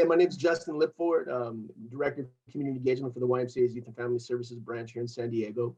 again, my name is Justin Lipford, Director of Community Engagement for the YMCA's Youth and Family Services branch here in San Diego.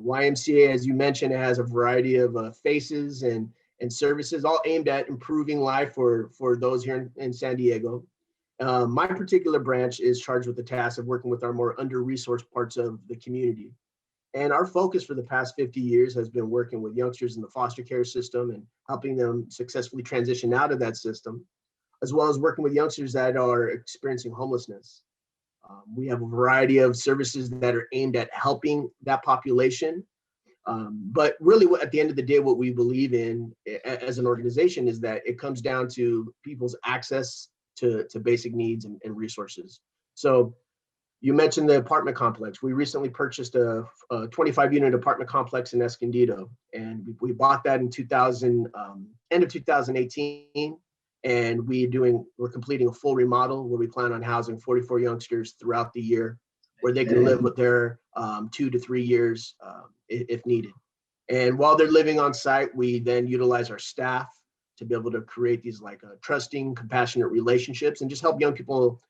YMCA, as you mentioned, has a variety of faces and services, all aimed at improving life for those here in San Diego. My particular branch is charged with the task of working with our more under-resourced parts of the community. And our focus for the past 50 years has been working with youngsters in the foster care system and helping them successfully transition out of that system, as well as working with youngsters that are experiencing homelessness. We have a variety of services that are aimed at helping that population. But really, at the end of the day, what we believe in as an organization is that it comes down to people's access to basic needs and resources. So you mentioned the apartment complex. We recently purchased a 25-unit apartment complex in Escondido, and we bought that in end of 2018. And we're completing a full remodel where we plan on housing 44 youngsters throughout the year, where they can live with their 2 to 3 years if needed. And while they're living on site, we then utilize our staff to be able to create these trusting, compassionate relationships and just help young people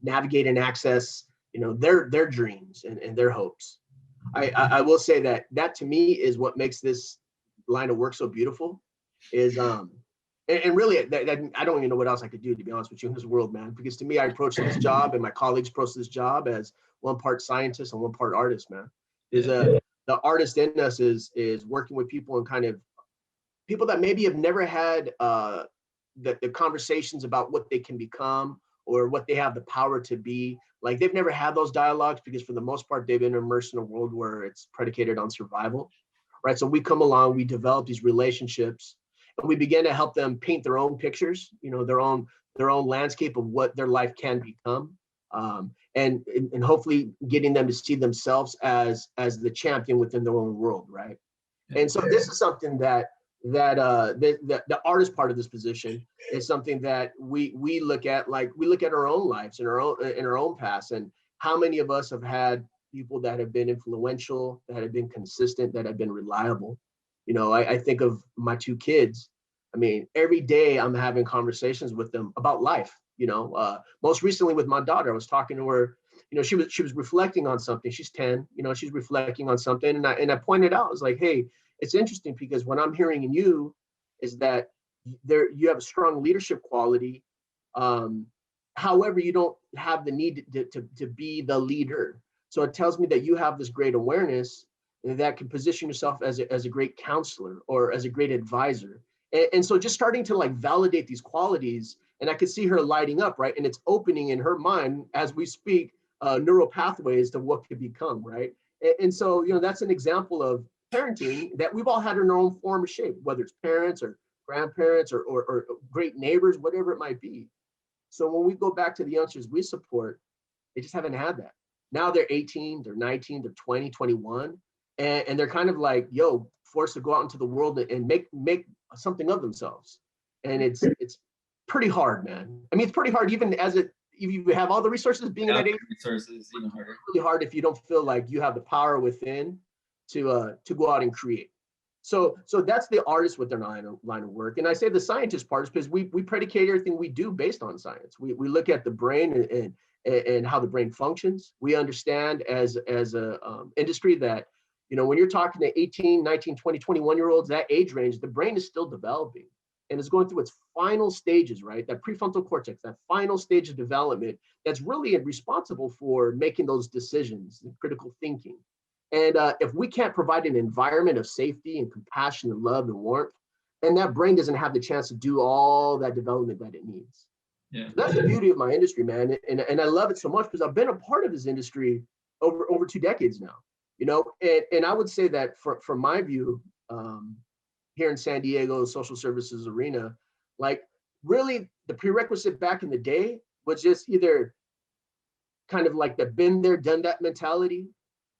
navigate and access, their dreams and their hopes. I will say that to me is what makes this line of work so beautiful. And really, I don't even know what else I could do, to be honest with you, in this world, man. Because to me, I approach this job, and my colleagues approach this job as one part scientist and one part artist, man. The artist in us is working with people and kind of people that maybe have never had the conversations about what they can become or what they have the power to be. Like, they've never had those dialogues because for the most part, they've been immersed in a world where it's predicated on survival, right? So we come along, we develop these relationships, and we begin to help them paint their own pictures, their own landscape of what their life can become, and hopefully getting them to see themselves as the champion within their own world, right? And so this is something that the artist part of this position is something that we look at, we look at our own lives and in our own past, and how many of us have had people that have been influential, that have been consistent, that have been reliable. I think of my 2 kids. I mean, every day I'm having conversations with them about life. Most recently with my daughter, I was talking to her. She was reflecting on something. She's 10. She's reflecting on something, and I pointed out, I was like, hey, it's interesting because what I'm hearing in you is that you have a strong leadership quality. However, you don't have the need to be the leader. So it tells me that you have this great awareness that can position yourself as a great counselor or as a great advisor. And so just starting to validate these qualities, and I could see her lighting up, right? And it's opening in her mind as we speak neural pathways to what could become, right? And so, that's an example of parenting that we've all had in our own form of shape, whether it's parents or grandparents or great neighbors, whatever it might be. So when we go back to the youngsters we support, they just haven't had that. Now they're 18, they're 19, they're 20, 21. And they're kind of forced to go out into the world and make something of themselves. And it's pretty hard, man. I mean, it's pretty hard even if you have all the resources being at that age. Resources, even harder. It's really hard if you don't feel like you have the power within to go out and create. So that's the artist with their line of work. And I say the scientist part is because we predicate everything we do based on science. We look at the brain and how the brain functions. We understand as a industry that, when you're talking to 18, 19, 20, 21-year-olds, that age range, the brain is still developing and it's going through its final stages, right? That prefrontal cortex, that final stage of development that's really responsible for making those decisions and critical thinking. And if we can't provide an environment of safety and compassion and love and warmth, then that brain doesn't have the chance to do all that development that it needs. Yeah. So that's the beauty of my industry, man. And I love it so much because I've been a part of this industry over 2 decades now. And I would say that from my view, here in San Diego social services arena, really the prerequisite back in the day was just either kind of the been there, done that mentality.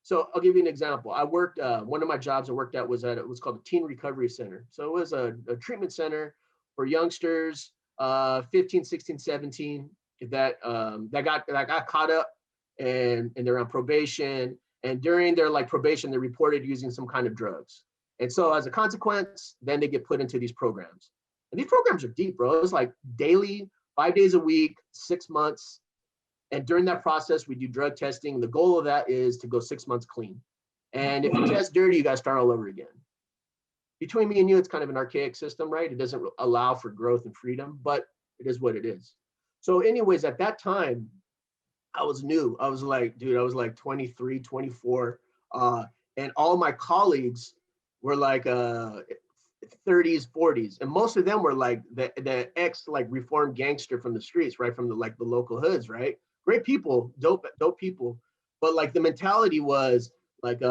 So I'll give you an example. I worked, one of my jobs I worked at was called a teen recovery center. So it was a treatment center for youngsters, 15, 16, 17, that got caught up and they're on probation. And during their probation, they're reported using some kind of drugs. And so as a consequence, then they get put into these programs. And these programs are deep, bro. It's daily 5 days a week, 6 months. And during that process, we do drug testing. The goal of that is to go 6 months clean. And if you test dirty, you got to start all over again. Between me and you, it's kind of an archaic system, right? It doesn't allow for growth and freedom, but it is what it is. So anyways, at that time, I was new. I was like, dude, I was like 23, 24. And all my colleagues were like 30s, 40s. And most of them were like the ex like reformed gangster from the streets, right? From the like the local hoods, right? Great people, dope people. But like the mentality was like,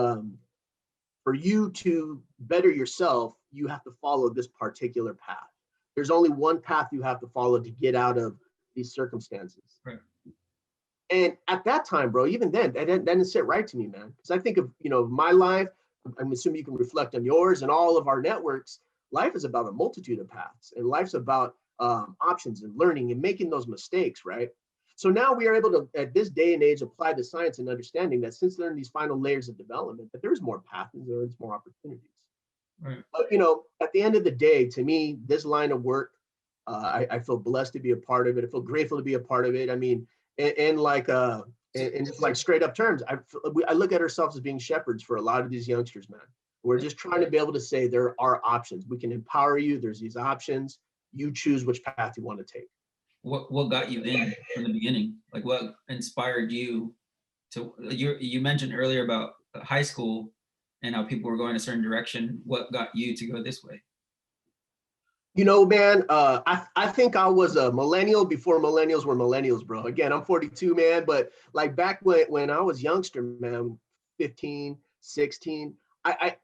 for you to better yourself, you have to follow this particular path. There's only one path you have to follow to get out of these circumstances. Right. And at that time, bro, even then, that didn't sit right to me, man. Because I think of, my life, I'm assuming you can reflect on yours and all of our networks. Life is about a multitude of paths, and life's about options and learning and making those mistakes, right? So now we are able to, at this day and age, apply the science and understanding that since they're in these final layers of development, that there's more paths and there's more opportunities. Right. But, at the end of the day, to me, this line of work, I feel blessed to be a part of it. I feel grateful to be a part of it. I mean, in just like straight up terms, I look at ourselves as being shepherds for a lot of these youngsters, man. We're just trying to be able to say there are options. We can empower you. There's these options. You choose which path you want to take. What got you in from the beginning? Like what inspired you to, you mentioned earlier about high school and how people were going a certain direction. What got you to go this way? Man, I think I was a millennial before millennials were millennials, bro. Again, I'm 42, man, but like back when I was youngster, man, 15, 16, I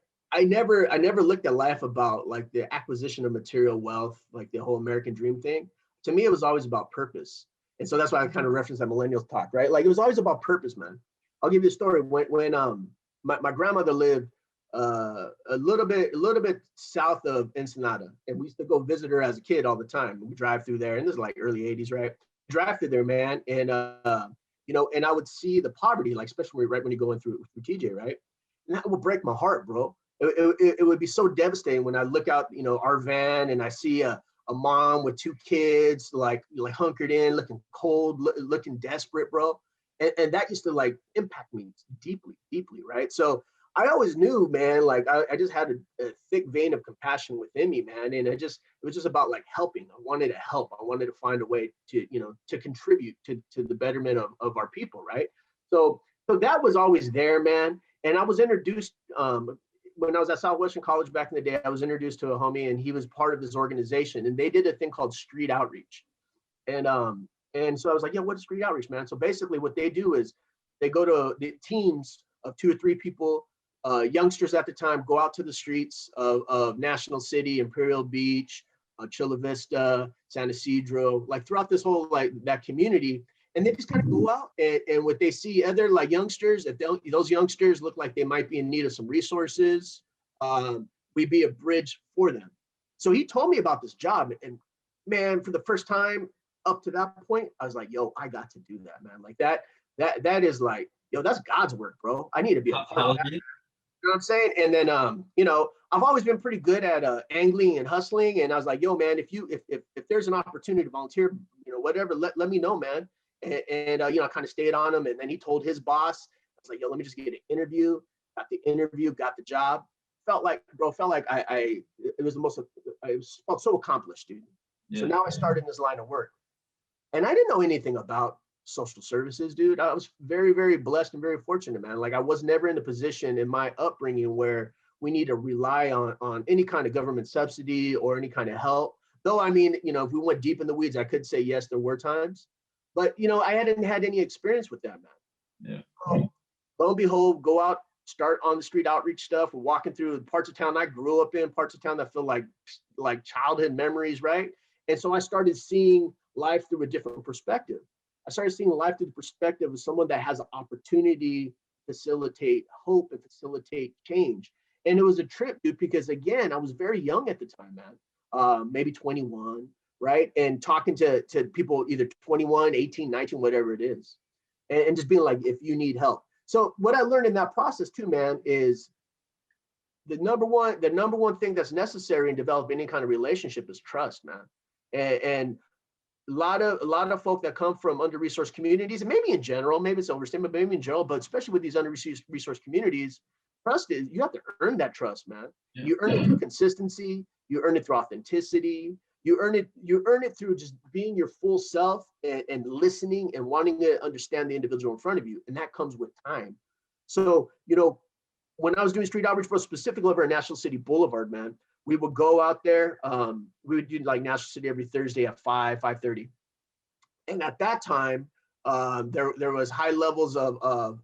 never looked at life about like the acquisition of material wealth, like the whole American dream thing. To me, it was always about purpose. And so that's why I kind of referenced that millennials talk, right? Like it was always about purpose, man. I'll give you a story. When my grandmother lived a little bit south of Ensenada, and we used to go visit her as a kid all the time. We drive through there, and this is like early 80s, right? Drive through there, man, and and I would see the poverty, like especially right when you go in through TJ, right? And that would break my heart, bro. It would be so devastating when I look out, our van, and I see a mom with 2 kids, like hunkered in, looking cold, looking desperate, bro. And that used to like impact me deeply, right? So I always knew, man, like I just had a thick vein of compassion within me, man. And it was just about like helping. I wanted to help. I wanted to find a way to, to contribute to the betterment of our people, right? So that was always there, man. And I was introduced, when I was at Southwestern College back in the day, I was introduced to a homie, and he was part of this organization, and they did a thing called street outreach. And so I was like, yeah, what is street outreach, man? So basically what they do is they go to the teams of 2 or 3 people, youngsters at the time, go out to the streets of National City, Imperial Beach, Chula Vista, San Isidro, like throughout this whole, like that community. And they just kind of go out and what they see other like youngsters, if those youngsters look like they might be in need of some resources, we be a bridge for them. So he told me about this job, and man, for the first time up to that point, I was like, yo, I got to do that, man. Like that is like, yo, that's God's work, bro. I need to be a part of that. You know what I'm saying? And then, I've always been pretty good at angling and hustling. And I was like, yo, man, if there's an opportunity to volunteer, whatever, let me know, man. And I kind of stayed on him. And then he told his boss, I was like, yo, let me just get an interview. Got the interview, got the job. Felt like I felt so accomplished, dude. Yeah. So now I started in this line of work. And I didn't know anything about social services, dude. I was very, very blessed and very fortunate, man. Like I was never in a position in my upbringing where we need to rely on any kind of government subsidy or any kind of help. Though, I mean, if we went deep in the weeds, I could say, yes, there were times. But, I hadn't had any experience with that, man. Yeah. Lo and behold, go out, start on the street outreach stuff. We're walking through parts of town I grew up in, parts of town that feel like childhood memories, right? And so I started seeing life through a different perspective. I started seeing life through the perspective of someone that has an opportunity to facilitate hope and facilitate change. And it was a trip, dude, because again, I was very young at the time, man, maybe 21, right? And talking to people either 21, 18, 19, whatever it is, and just being like, if you need help. So what I learned in that process too, man, is the number one thing that's necessary in developing any kind of relationship is trust, man. And a lot of folk that come from under-resourced communities, and maybe in general, maybe it's overstatement, but maybe in general, but especially with these under-resourced communities, trust is, you have to earn that trust, man. Yeah. You earn it through consistency, you earn it through authenticity, you earn it through just being your full self, and listening and wanting to understand the individual in front of you. And that comes with time. So, when I was doing street outreach, but specifically over at National City Boulevard, man, we would go out there. We would do like National City every Thursday at 5:30. And at that time, there was high levels of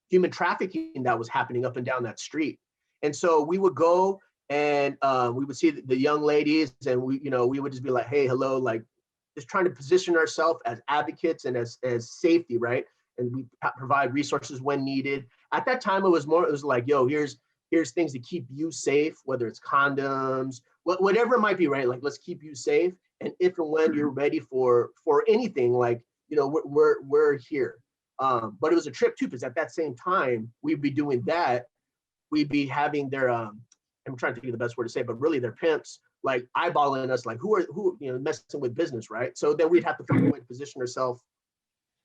human trafficking that was happening up and down that street. And so we would go, and we would see the young ladies, and we would just be like, hey, hello, like, just trying to position ourselves as advocates and as safety, right? And we provide resources when needed. At that time, it was like, yo, here's things to keep you safe, whether it's condoms, whatever it might be, right? Like, let's keep you safe. And if and when you're ready for anything, like, we're here. But it was a trip too, because at that same time, we'd be doing that. We'd be having their, I'm trying to think of the best word to say, but really their pimps, like, eyeballing us, like, who messing with business, right? So then we'd have to find a way to position ourselves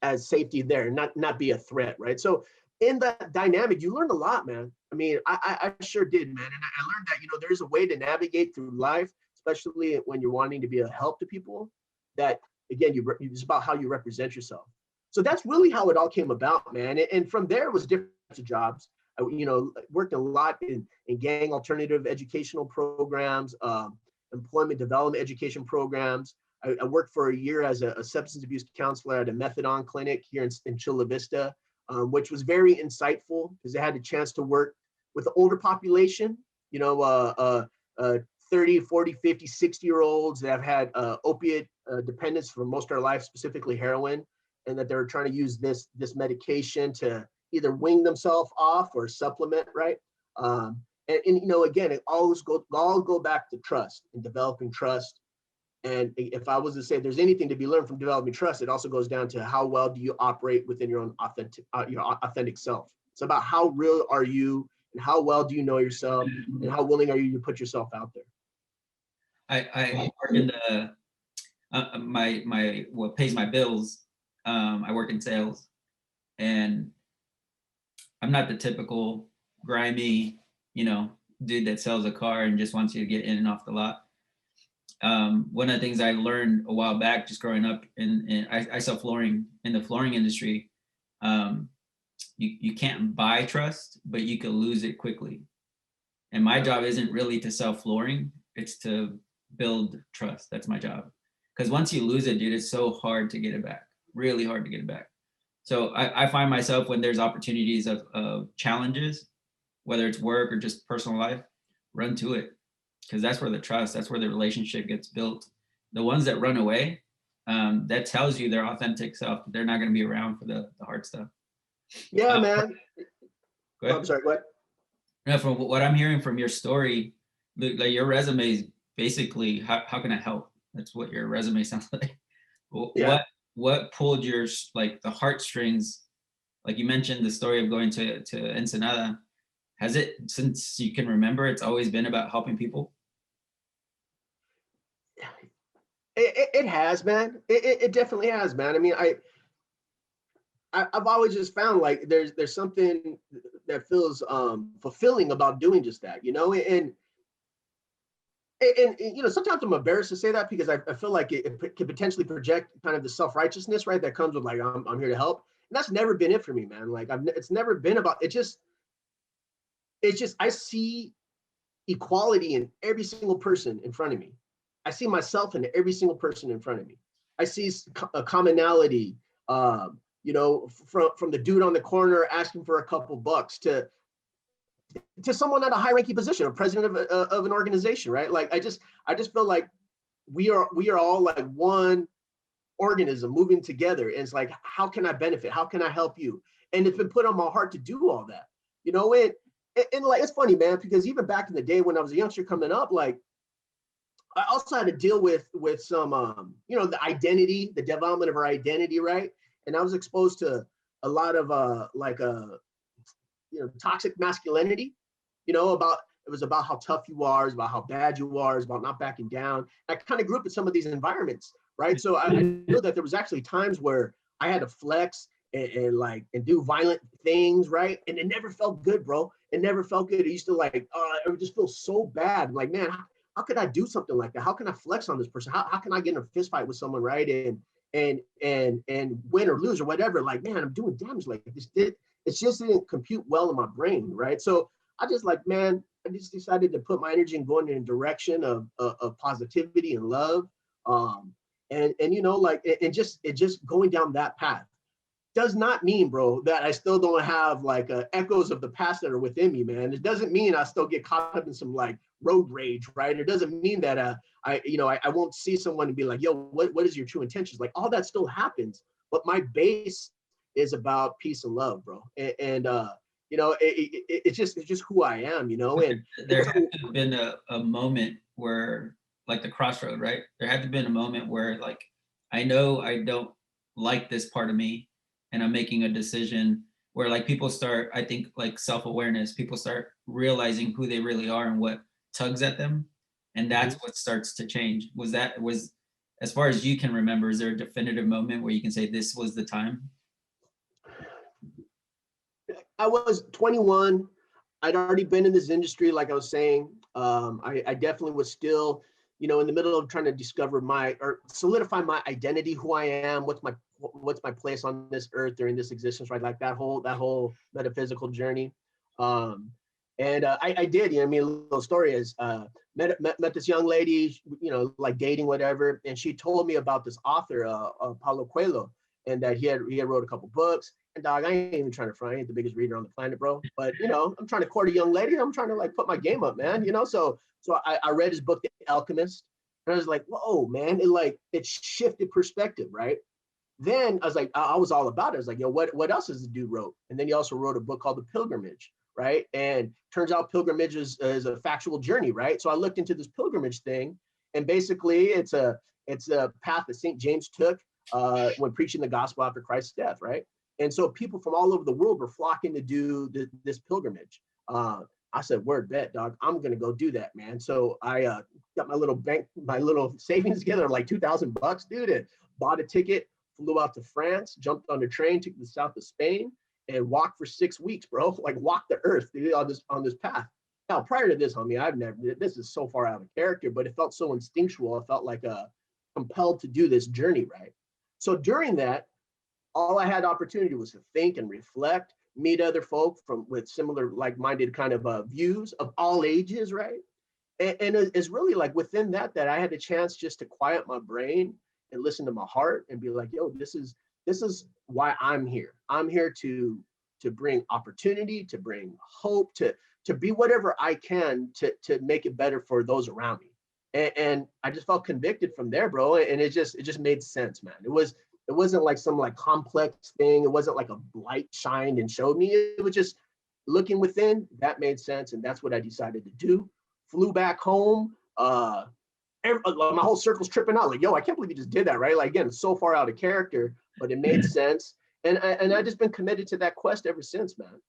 as safety there, not be a threat, right? So in that dynamic, you learn a lot, man. I mean, I sure did, man. And I learned that, there's a way to navigate through life, especially when you're wanting to be a help to people, that, again, it's about how you represent yourself. So that's really how it all came about, man. And from there, it was different jobs. I, worked a lot in gang alternative educational programs, employment development education programs. I worked for a year as a substance abuse counselor at a methadone clinic here in Chula Vista, which was very insightful because I had a chance to work with the older population, 30, 40, 50, 60-year-olds that have had opiate dependence for most of their life, specifically heroin, and that they were trying to use this medication to either wing themselves off or supplement, right? Again, it always go back to trust and developing trust. And if I was to say there's anything to be learned from developing trust, it also goes down to how well do you operate within your own authentic self. It's about how real are you, and how well do you know yourself, and how willing are you to put yourself out there. I work in the my what pays my bills. I work in sales, and I'm not the typical grimy, dude that sells a car and just wants you to get in and off the lot. One of the things I learned a while back, just growing up I sell flooring in the flooring industry. You can't buy trust, but you can lose it quickly. And my job isn't really to sell flooring, it's to build trust. That's my job. Because once you lose it, dude, it's so hard to get it back, really hard to get it back. So I find myself, when there's opportunities of challenges, whether it's work or just personal life, run to it. Because that's where that's where the relationship gets built. The ones that run away, that tells you their authentic self. They're not going to be around for the hard stuff. Yeah, man. Go ahead. I'm sorry, go ahead. No, from what I'm hearing from your story, like your resume is basically how can I help? That's what your resume sounds like. Yeah. What pulled your, like, the heartstrings? Like you mentioned the story of going to Ensenada. Has it, since you can remember, it's always been about helping people? It has, man. It definitely has, man. I mean, I've always just found like there's something that feels fulfilling about doing just that, and sometimes I'm embarrassed to say that because I feel like it could potentially project kind of the self-righteousness, right, that comes with like I'm here to help, and that's never been it for me, man. Like it's never been about it. It's just I see equality in every single person in front of me. I see myself in every single person in front of me. I see a commonality, from the dude on the corner asking for a couple bucks to someone at a high-ranking position, a president of an organization, right? Like I just feel like we are all like one organism moving together. And it's like, how can I benefit? How can I help you? And it's been put on my heart to do all that, and like, it's funny, man, because even back in the day when I was a youngster coming up, like I also had to deal with some, the identity, the development of our identity, right? And I was exposed to a lot of toxic masculinity, it was about how tough you are, it's about how bad you are, it's about not backing down. I kind of grew up in some of these environments right? So I know that there was actually times where I had to flex and do violent things, right? And it never felt good, bro. It never felt good. It used to like, it would just feel so bad. Like, man, how could I do something like that? How can I flex on this person? How can I get in a fist fight with someone, right? And win or lose or whatever. Like, man, I'm doing damage. Like this did. It just didn't compute well in my brain, right? So I just like, man, I just decided to put my energy in going in a direction of positivity and love. And you know, like, and just going down that path does not mean, bro, that I still don't have like echoes of the past that are within me, man. It doesn't mean I still get caught up in some like road rage, right? It doesn't mean that I won't see someone and be like, yo, what is your true intentions? Like all that still happens, but my base is about peace and love, bro. And you know, it's just who I am, you know. And There so, had to have been a moment where, like the crossroad, right? There had to have been a moment where, like, I know I don't like this part of me, and I'm making a decision where, like, people start, I think, like self-awareness, people start realizing who they really are and what tugs at them, and that's mhm. what starts to change. Was as far as you can remember, is there a definitive moment where you can say this was the time? I was 21. I'd already been in this industry, like I was saying. I definitely was still, you know, in the middle of trying to discover or solidify my identity, who I am, what's my place on this earth during this existence, right? Like that whole metaphysical journey. And I did, you know, I mean, a little story is met this young lady, you know, like dating, whatever, and she told me about this author, Paulo Coelho, and that he had wrote a couple books. And dog, I ain't even trying to front. I ain't the biggest reader on the planet, bro. But you know, I'm trying to court a young lady. I'm trying to like put my game up, man. You know, so I read his book, The Alchemist, and I was like, whoa, man! It shifted perspective, right? Then I was like, I was all about it. I was like, yo, what else does the dude wrote? And then he also wrote a book called The Pilgrimage, right? And turns out pilgrimage is a factual journey, right? So I looked into this pilgrimage thing, and basically it's a path that St. James took when preaching the gospel after Christ's death, right? And so people from all over the world were flocking to do this pilgrimage. I said, word bet, dog, I'm gonna go do that, man. So I got my little savings together, like $2,000, dude, and bought a ticket, flew out to France, jumped on the train, took the south of Spain, and walked for 6 weeks, bro. Like walked the earth, dude, on this path. Now, prior to this, homie, this is so far out of character, but it felt so instinctual. I felt like compelled to do this journey, right? So during that, all I had opportunity was to think and reflect, meet other folk with similar like-minded kind of views of all ages, right? And it's really like within that I had a chance just to quiet my brain and listen to my heart and be like, yo, this is why I'm here. I'm here to bring opportunity, to bring hope, to be whatever I can to make it better for those around me. And I just felt convicted from there, bro. And it just made sense, man. It wasn't like some like complex thing. It wasn't like a light shined and showed me. It was just looking within. That made sense, and that's what I decided to do. Flew back home. My whole circle's tripping out. Like, yo, I can't believe you just did that, right? Like, again, so far out of character, but it made sense. And I just been committed to that quest ever since, man.